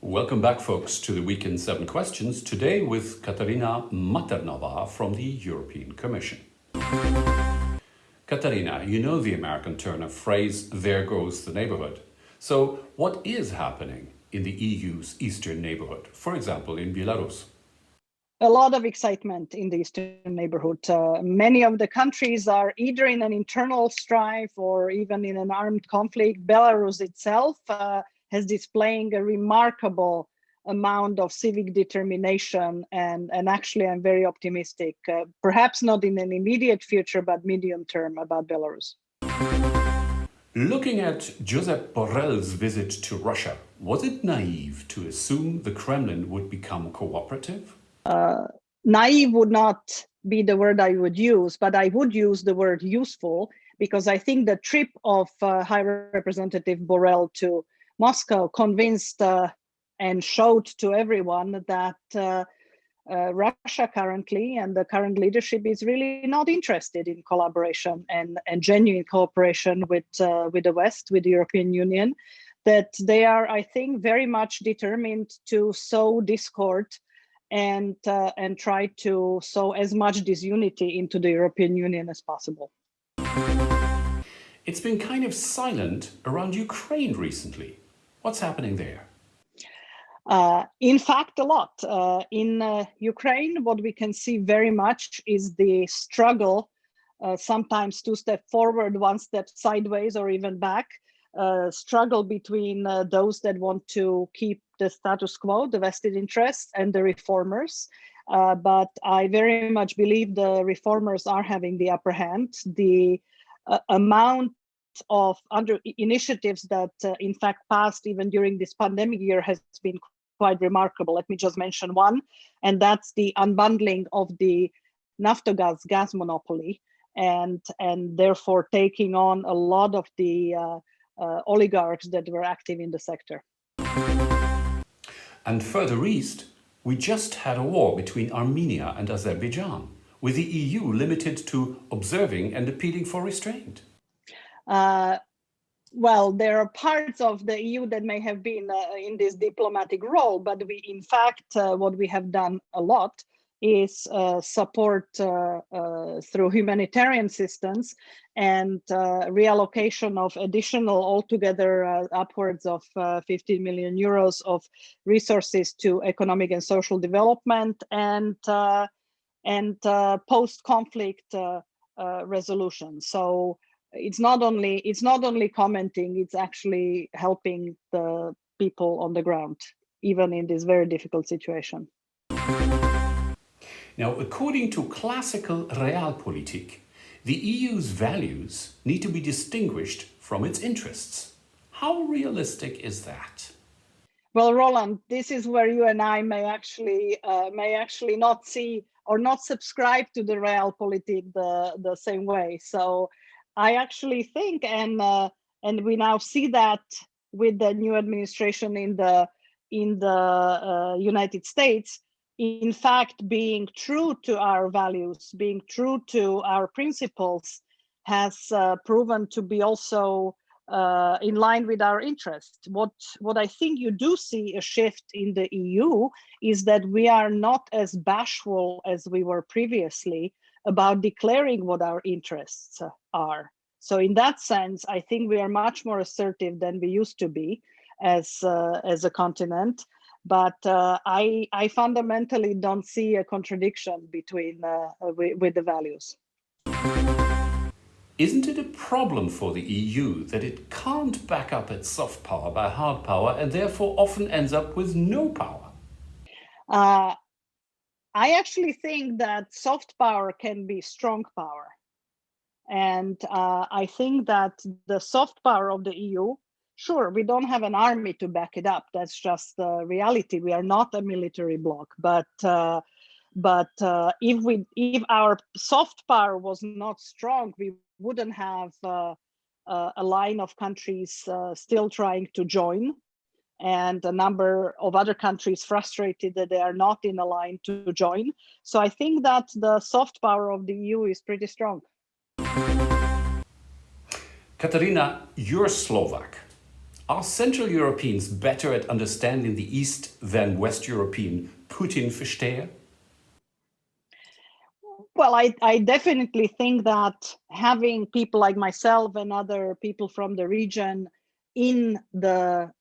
Welcome back, folks, to the Week in 7 Questions, today with Katarína Mathernová from the European Commission. Katarína, you know the American turn of phrase, there goes the neighborhood. So what is happening in the EU's eastern neighborhood, for example, in Belarus? A lot of excitement in the eastern neighborhood. Many of the countries are either in an internal strife or even in an armed conflict. Belarus itself has displaying a remarkable amount of civic determination, and actually I'm very optimistic, perhaps not in an immediate future, but medium term about Belarus. Looking at Josep Borrell's visit to Russia, was it naive to assume the Kremlin would become cooperative? Naive would not be the word I would use, but I would use the word useful, because I think the trip of High Representative Borrell to Moscow convinced and showed to everyone that Russia currently and the current leadership is really not interested in collaboration and genuine cooperation with the West, with the European Union, that they are, I think, very much determined to sow discord and try to sow as much disunity into the European Union as possible. It's been kind of silent around Ukraine recently. What's happening there? In fact, a lot. In Ukraine, what we can see very much is the struggle, sometimes 2 steps forward, 1 step sideways, or even back, struggle between those that want to keep the status quo, the vested interests, and the reformers. But I very much believe the reformers are having the upper hand. The amount of initiatives that in fact passed even during this pandemic year has been quite remarkable. Let me just mention one, and that's the unbundling of the Naftogaz gas monopoly, and therefore taking on a lot of the oligarchs that were active in the sector. And further east, we just had a war between Armenia and Azerbaijan, with the EU limited to observing and appealing for restraint. Well, there are parts of the EU that may have been in this diplomatic role, but we, in fact, what we have done a lot is support through humanitarian assistance and reallocation of additional, altogether upwards of 15 million euros of resources to economic and social development and post-conflict resolution. So it's not only commenting, it's actually helping the people on the ground, even in this very difficult situation. Now, according to classical realpolitik, the EU's values need to be distinguished from its interests. How realistic is that? Well, Roland, this is where you and I may actually not see or not subscribe to the realpolitik the same way. So I actually think, and we now see that with the new administration in the United States, in fact, being true to our values, being true to our principles, has proven to be also in line with our interests. What I think you do see a shift in the EU is that we are not as bashful as we were previously about declaring what our interests are. So in that sense, I think we are much more assertive than we used to be as a continent. But I fundamentally don't see a contradiction between with the values. Isn't it a problem for the EU that it can't back up its soft power by hard power and therefore often ends up with no power? I actually think that soft power can be strong power. And I think that the soft power of the EU, sure, we don't have an army to back it up. That's just the reality. We are not a military bloc. But if our soft power was not strong, we wouldn't have a line of countries still trying to join, and a number of other countries frustrated that they are not in a line to join. So I think that the soft power of the EU is pretty strong. Katarína, you're Slovak. Are Central Europeans better at understanding the East than West European Putin-Versteher? Well, I definitely think that having people like myself and other people from the region in the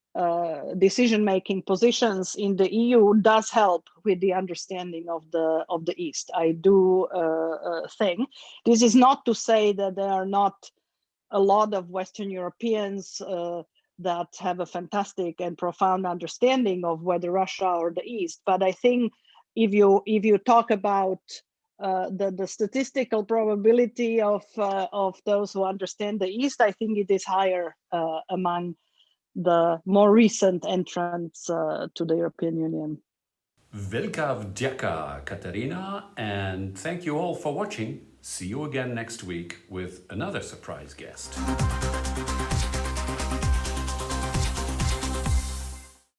decision-making positions in the EU does help with the understanding of the East. I do think. This is not to say that there are not a lot of Western Europeans that have a fantastic and profound understanding of whether Russia or the East. But I think if you talk about the statistical probability of those who understand the East, I think it is higher among the more recent entrants to the European Union. Velika vďaka, Katarína, and thank you all for watching. See you again next week with another surprise guest.